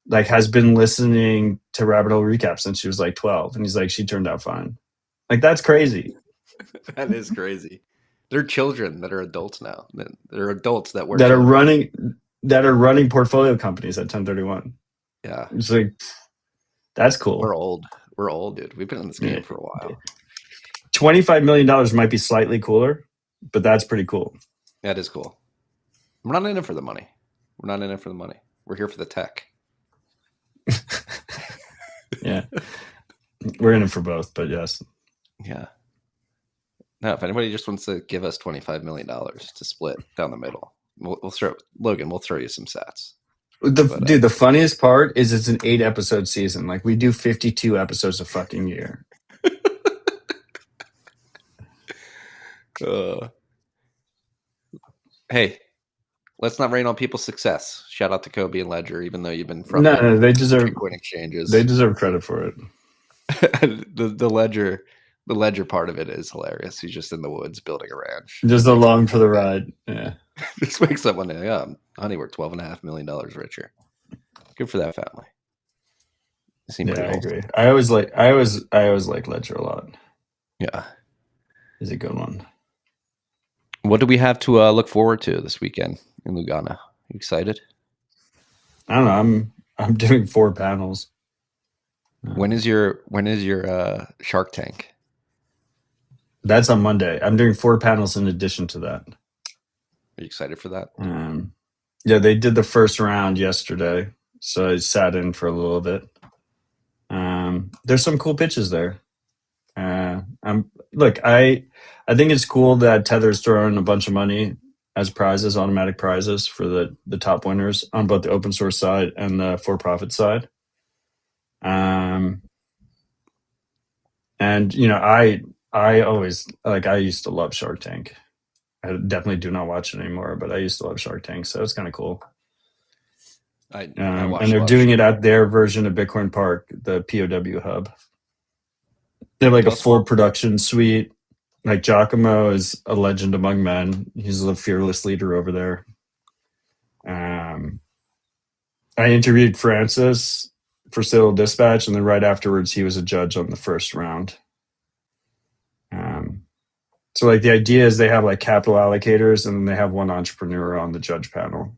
like has been listening to Rabbit Hole Recap since she was like 12, and he's like, she turned out fine. Like, that's crazy. That is crazy. They're children that are adults now. They're adults that were that are running portfolio companies at 1031. Yeah, it's like, that's cool. We're old, dude. We've been in this game for a while. $25 million might be slightly cooler, but that's pretty cool. That is cool. We're not in it for the money. We're here for the tech. Yeah. We're in it for both, but yes. Yeah. Now, if anybody just wants to give us $25 million to split down the middle, we'll throw you some sats. Dude, the funniest part is it's an 8-episode season. Like, we do 52 episodes a fucking year. Hey, let's not rain on people's success. Shout out to Kobe and Ledger, even though you've been from they deserve Bitcoin exchanges. They deserve credit for it. the Ledger part of it is hilarious. He's just in the woods building a ranch. Just along for the ride. Yeah. Just wakes up one day, honey, we're $12.5 million richer. Good for that family. I agree. I always like Ledger a lot. Yeah. He's a good one. What do we have to look forward to this weekend in Lugano? You excited? I don't know. I'm doing 4 panels. When is your Shark Tank? That's on Monday. I'm doing 4 panels in addition to that. Are you excited for that? Yeah, they did the first round yesterday, so I sat in for a little bit. There's some cool pitches there. I think it's cool that Tether's throwing a bunch of money as prizes, automatic prizes for the top winners on both the open source side and the for-profit side. And I always I used to love Shark Tank. I definitely do not watch it anymore, but I used to love Shark Tank, so it's kind of cool. I and they're doing it at their version of Bitcoin Park, the POW hub. They have like a full production suite. Like, Giacomo is a legend among men. He's the fearless leader over there. I interviewed Francis for Civil Dispatch, and then right afterwards, he was a judge on the first round. So like the idea is they have like capital allocators, and then they have one entrepreneur on the judge panel.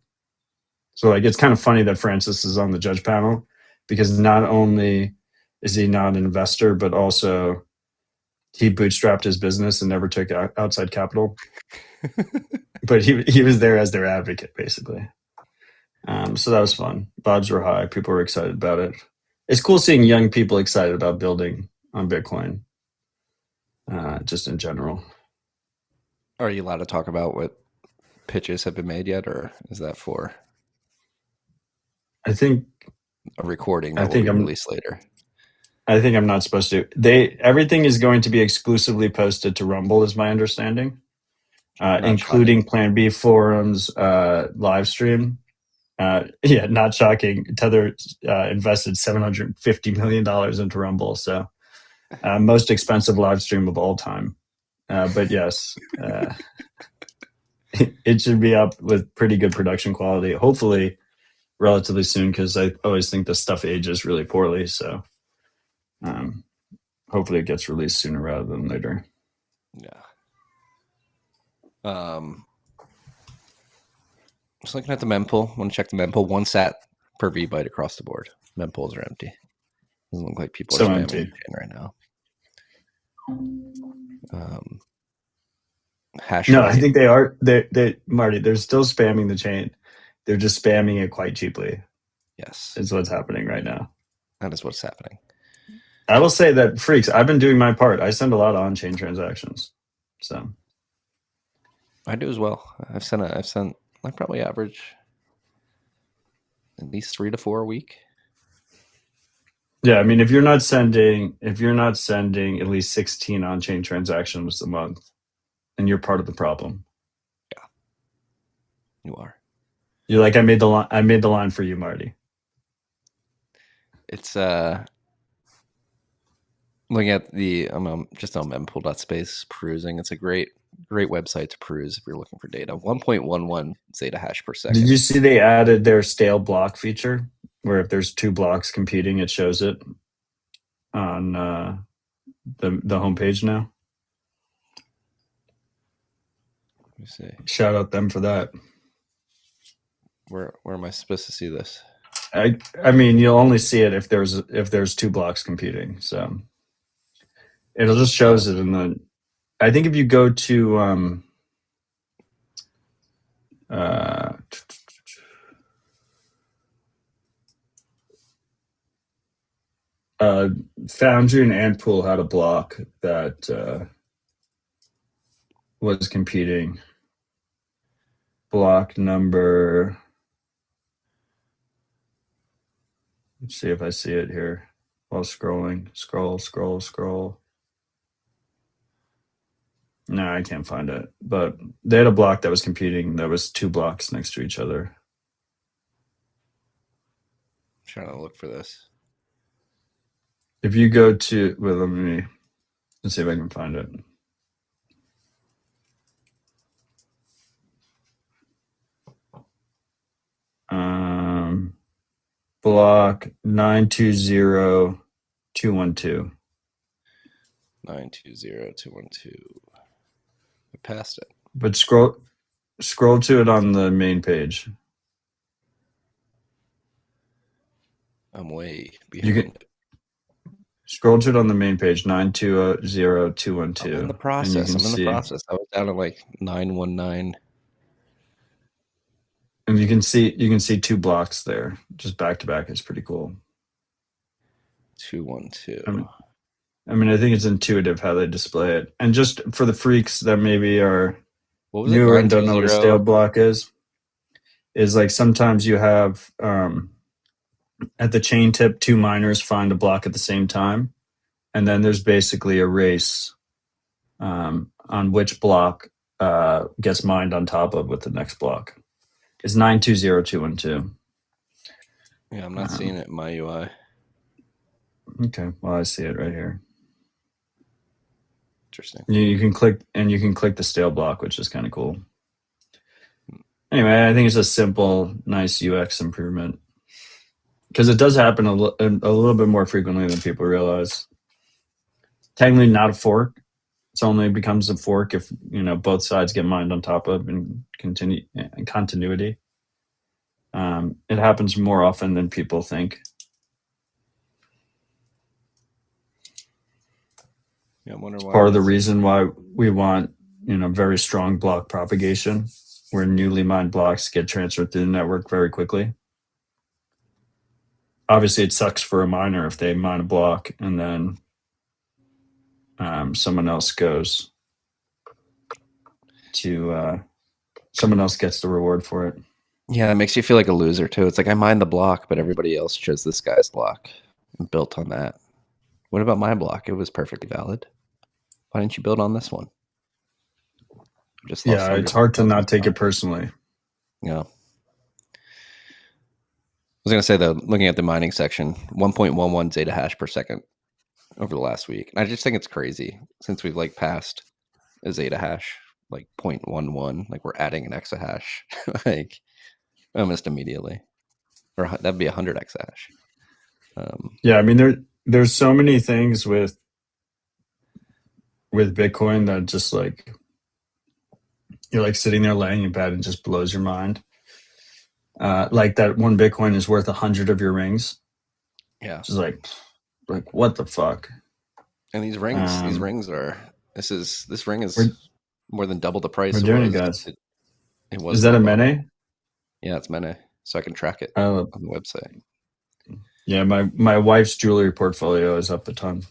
So like it's kind of funny that Francis is on the judge panel, because not only is he not an investor, but also he bootstrapped his business and never took outside capital. But he was there as their advocate, basically. So that was fun. Vibes were high. People were excited about it. It's cool seeing young people excited about building on Bitcoin, just in general. Are you allowed to talk about what pitches have been made yet, or is that for? I think a recording that will be released later. I think I'm not supposed to. Everything is going to be exclusively posted to Rumble, is my understanding, including Plan B forums, live stream. Yeah, not shocking. Tether invested $750 million into Rumble, so most expensive live stream of all time. But yes, it should be up with pretty good production quality. Hopefully, relatively soon, because I always think the stuff ages really poorly. So hopefully, it gets released sooner rather than later. Yeah. Just looking at the mempool. Want to check the mempool? 1 sat per VByte across the board. Mempools are empty. Doesn't look like people are spamming the chain right now. Hash no, rate. I think they are. They Marty, they're still spamming the chain. They're just spamming it quite cheaply. Yes, is what's happening right now. That is what's happening. I will say that, freaks, I've been doing my part. I send a lot of on-chain transactions, so I do as well. I've sent I probably average at least 3 to 4 a week. Yeah, I mean, if you're not sending at least 16 on-chain transactions a month, then you're part of the problem. Yeah, you are. You're like, I made the line for you, Marty. It's looking at I'm just on mempool.space perusing. It's a great website to peruse if you're looking for data. 1.11 zeta hash per second. Did you see they added their stale block feature where if there's 2 blocks competing, it shows it on the homepage now. Let me see. Shout out them for that. Where am I supposed to see this? I mean, you'll only see it if there's 2 blocks competing. So it'll just shows it in the. I think if you go to Foundry and Antpool had a block that was competing. Block number. Let's see if I see it here while scrolling. Scroll. No, I can't find it. But they had a block that was competing. That was 2 blocks next to each other. I'm trying to look for this. If you go to, well, let's see if I can find it. Block 920.212. 920.212. I passed it. But scroll to it on the main page. I'm way behind. You can scroll to it on the main page, 920.212. I'm in the process. I was down at like 919. And you can see 2 blocks there, just back to back. It's pretty cool. 212. I mean, I think it's intuitive how they display it. And just for the freaks that maybe are newer and don't know what a stale block is like sometimes you have at the chain tip 2 miners find a block at the same time, and then there's basically a race on which block gets mined on top of with the next block. It's 920.212. Yeah, I'm not seeing it in my UI. Okay, well, I see it right here. Interesting. You can click the stale block, which is kind of cool. Anyway, I think it's a simple, nice UX improvement because it does happen a little bit more frequently than people realize. Technically, not a fork. It only becomes a fork if both sides get mined on top of and continue in continuity. It happens more often than people think. Yeah, I wonder why. Part of the reason why we want very strong block propagation, where newly mined blocks get transferred through the network very quickly. Obviously, it sucks for a miner if they mine a block and then someone else gets the reward for it. Yeah, it makes you feel like a loser too. It's like I mined the block, but everybody else chose this guy's block and built on that. What about my block? It was perfectly valid. Why didn't you build on this one? Yeah, it's hard to not take it personally. Yeah. I was going to say, though, looking at the mining section, 1.11 zeta hash per second over the last week. And I just think it's crazy since we've passed a zeta hash, 0.11, we're adding an exahash, almost immediately. Or that'd be 100 exahash. Yeah, I mean, there's so many things with Bitcoin that just you're sitting there laying in bed and just blows your mind. Like that one Bitcoin is worth 100 of your rings. Yeah. Just like what the fuck? And these rings, this ring is more than double the price. We're doing it, guys. It was. Is that a Mene? Yeah, it's Mene. So I can track it on the website. Yeah, my wife's jewelry portfolio is up a ton.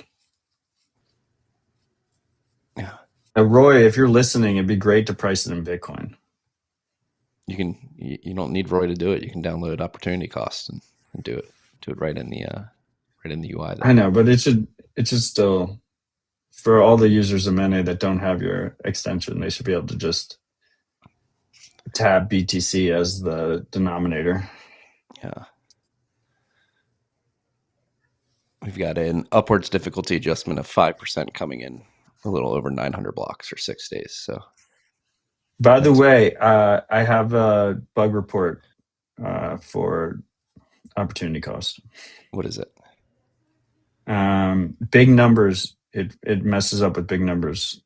Yeah. Now, Roy, if you're listening, it'd be great to price it in Bitcoin. You don't need Roy to do it. You can download opportunity costs and do it right in the UI. I know, but it should still, for all the users of Mene that don't have your extension, they should be able to just tab BTC as the denominator. Yeah. We've got an upwards difficulty adjustment of 5% coming in a little over 900 blocks for 6 days. So, by the way, I have a bug report for opportunity cost. What is it? Big numbers. It messes up with big numbers.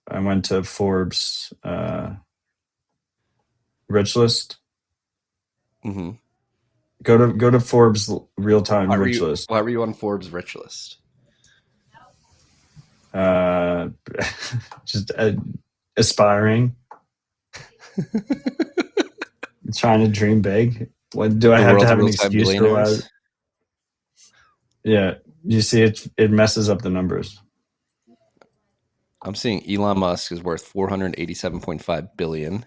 I went to Forbes rich list. Mm-hmm. Go to Forbes real time rich list. Why were you on Forbes rich list? Just aspiring, trying to dream big. What do I have to have an excuse for why? Yeah, you see, it messes up the numbers. I'm seeing Elon Musk is worth $487.5 billion,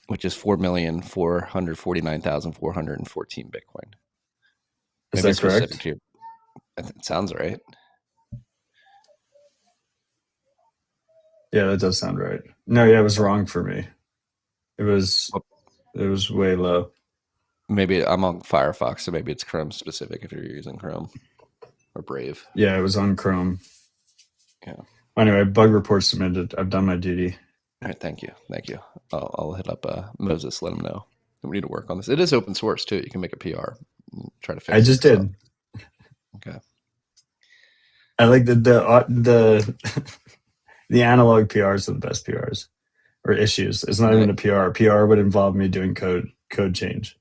which is 4,449,414 Bitcoin. Is that correct? It sounds right. Yeah, that does sound right. No, yeah, it was wrong for me. It was way low. Maybe I'm on Firefox, so maybe it's Chrome specific if you're using Chrome or Brave. Yeah, it was on Chrome. Yeah. Anyway, bug report submitted. I've done my duty. All right, thank you. I'll hit up Moses, let him know. We need to work on this. It is open source too. You can make a PR. Try to fix it. I just did. Okay. I like the the analog PRs are the best PRs or issues. It's not even a PR. PR would involve me doing code change.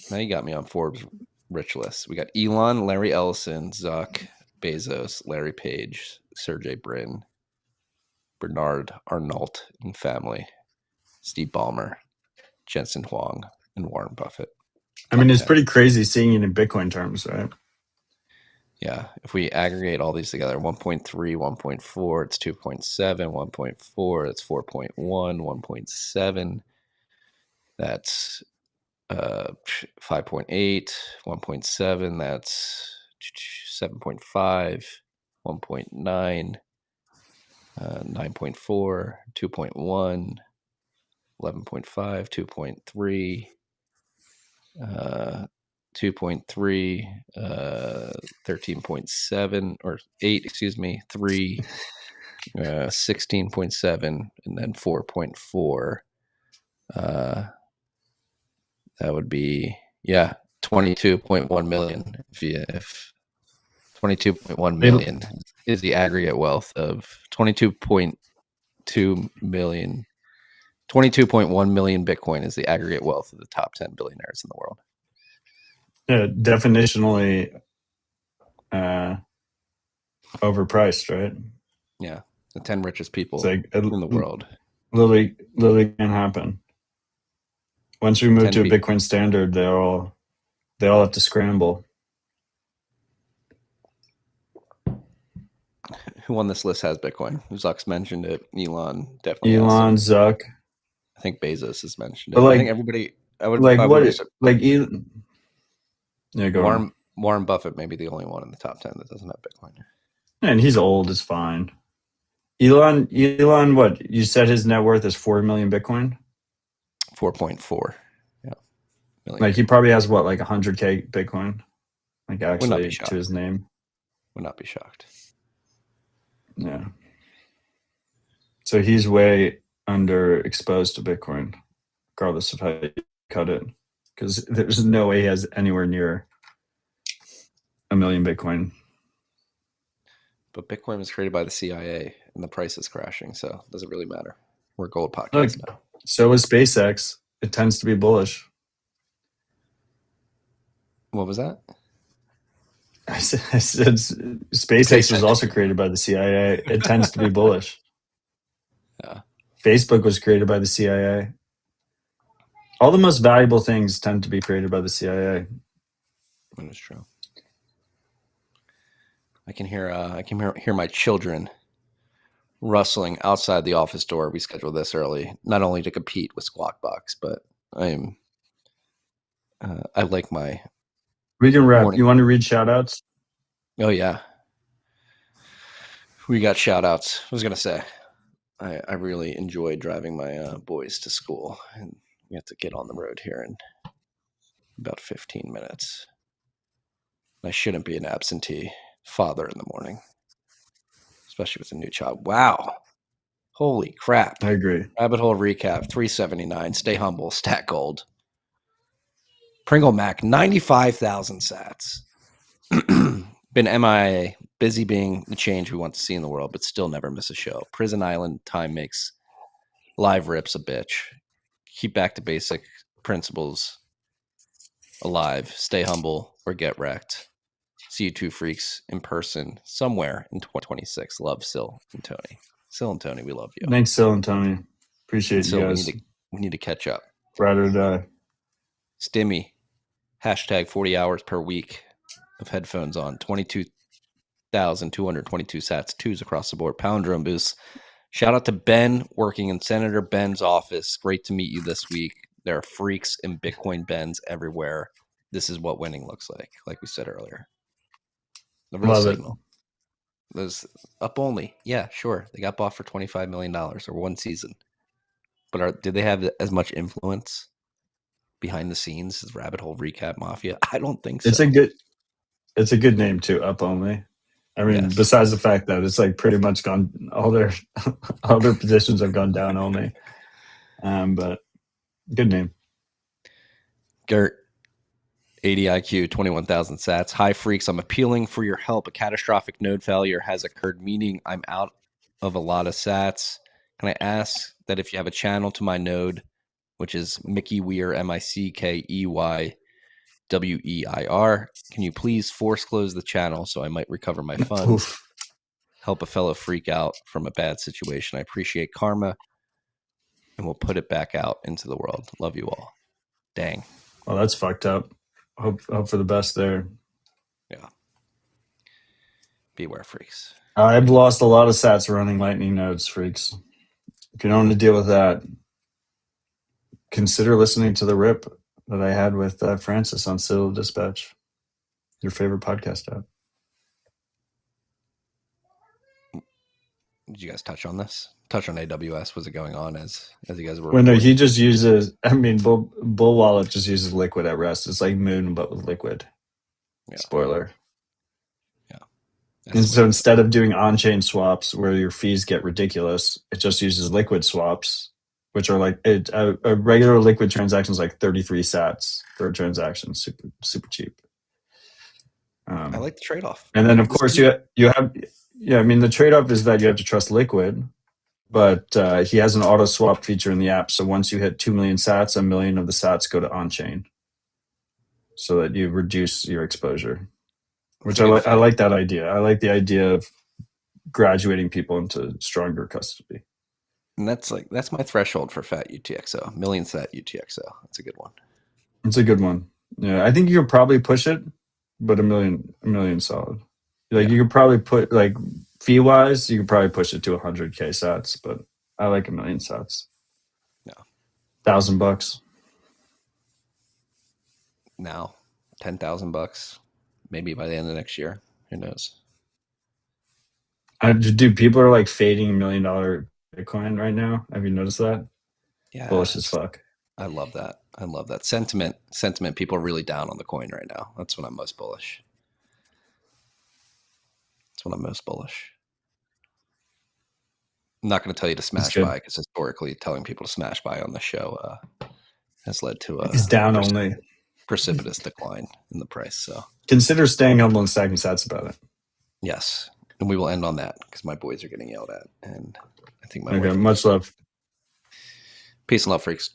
Now you got me on Forbes rich list. We got Elon, Larry Ellison, Zuck, Bezos, Larry Page, Sergey Brin, Bernard Arnault and family, Steve Ballmer, Jensen Huang, and Warren Buffett. I mean, it's pretty crazy seeing it in Bitcoin terms, right? Yeah. If we aggregate all these together, 1.3, 1.4, it's 2.7, 1.4, that's 4.1, 1.7, that's 5.8, 1.7, that's 7.5, 1.9, 9.4, 2.1, 11.5, 2.3, 2.3, 13.7 or 8, 3, 16.7, and then 4.4. That would be 22.1 million. If 22.1 million is the aggregate wealth of 22.2 million. 22.1 million Bitcoin is the aggregate wealth of the top 10 billionaires in the world. Yeah, definitionally overpriced, right? Yeah, the 10 richest people in the world. Literally can't happen. Once we move to a Bitcoin standard, they all have to scramble. Who on this list has Bitcoin? Zuck's mentioned it. Elon definitely. Elon, Zuck. I think Bezos has mentioned it. But I think everybody. Yeah, go on. Warren Buffett may be the only one in the top 10 that doesn't have Bitcoin. And he's old. It's fine. Elon, what? You said his net worth is 4 million Bitcoin? 4.4. Yeah. Million. Like he probably has what, like 100K Bitcoin? Like actually to his name? Would not be shocked. Yeah. So he's way underexposed to Bitcoin, regardless of how you cut it. Because there's no way he has anywhere near 1 million Bitcoin. But Bitcoin was created by the CIA and the price is crashing, so it doesn't really matter. We're a gold podcast now. So is SpaceX. It tends to be bullish. What was that? I said SpaceX was also created by the CIA. It tends to be bullish. Yeah. Facebook was created by the CIA. All the most valuable things tend to be created by the CIA. That is true. I can hear my children rustling outside the office door. We scheduled this early, not only to compete with Squawk Box, but I like my. We can wrap. You want to read shout outs? Oh yeah. We got shout outs. I was gonna say, I really enjoyed driving my boys to school, and we have to get on the road here in about 15 minutes. I shouldn't be an absentee father in the morning, especially with a new child. Wow. Holy crap. I agree. Rabbit hole recap, 379. Stay humble, stack gold. Pringle Mac, 95,000 sats. Been MIA, busy being the change we want to see in the world, but still never miss a show. Prison Island time makes live rips a bitch. Keep back to basic principles alive. Stay humble or get wrecked. See you two freaks in person somewhere in 2026. Love, Sil and Tony. Sil and Tony, we love you. Thanks, Sil and Tony. Appreciate Sil, you guys. we need to catch up. Ride or die. Stimmy. Hashtag 40 hours per week of headphones on. 22,222 sats, twos across the board. Palindrome boosts. Shout out to Ben working in Senator Ben's office. Great to meet you this week. There are freaks and Bitcoin Bens everywhere. This is what winning looks like we said earlier. The real Love signal. It was up only. Yeah, sure. They got bought for $25 million or one season. But did they have as much influence behind the scenes as Rabbit Hole Recap Mafia? I don't think so. It's a good name too, Up Only. I mean, yes. Besides the fact that it's like pretty much gone, all their positions have gone down only. But good name. Gert, 80 IQ, 21,000 sats. Hi, freaks. I'm appealing for your help. A catastrophic node failure has occurred, meaning I'm out of a lot of sats. Can I ask that if you have a channel to my node, which is Mickey Weir, MICKEYWEIR, can you please force close the channel so I might recover my funds? Help a fellow freak out from a bad situation. I appreciate karma, and we'll put it back out into the world. Love you all. Dang. Well, that's fucked up. Hope for the best there. Yeah. Beware, freaks. I've lost a lot of sats running Lightning nodes, freaks. If you don't want to deal with that, consider listening to the rip that I had with Francis on Civil Dispatch, your favorite podcast app. Did you guys touch on this? Touch on AWS? Was it going on as you guys were? Well, no, he just uses. I mean, Bull Wallet just uses Liquid at rest. It's like Moon, but with Liquid. Yeah. Spoiler. Yeah. And so instead of doing on-chain swaps where your fees get ridiculous, it just uses Liquid swaps, which are like a regular Liquid transaction is like 33 sats for a transaction, super cheap. I like the trade-off. And then of course you have. Yeah, I mean, the trade-off is that you have to trust Liquid, but he has an auto swap feature in the app. So once you hit 2 million sats, 1 million of the sats go to on-chain so that you reduce your exposure, which I like that idea. I like the idea of graduating people into stronger custody. And that's my threshold for fat UTXO, million sat UTXO. That's a good one. It's a good one. Yeah, I think you could probably push it, but a million solid. Like you could probably put like fee wise, you could probably push it to 100K sats, but I like 1 million sats. No, $1,000 now, $10,000 maybe by the end of next year. Who knows? Dude, people are like fading $1 million Bitcoin right now. Have you noticed that? Yeah, bullish as fuck. I love that. I love that sentiment. People are really down on the coin right now. That's when I'm most bullish. I'm not going to tell you to smash buy because historically telling people to smash buy on the show has led to it's down only precipitous decline in the price. So consider staying humble and stacking sats about it. Yes, and we will end on that because my boys are getting yelled at, and I think much love. Peace and love, freaks.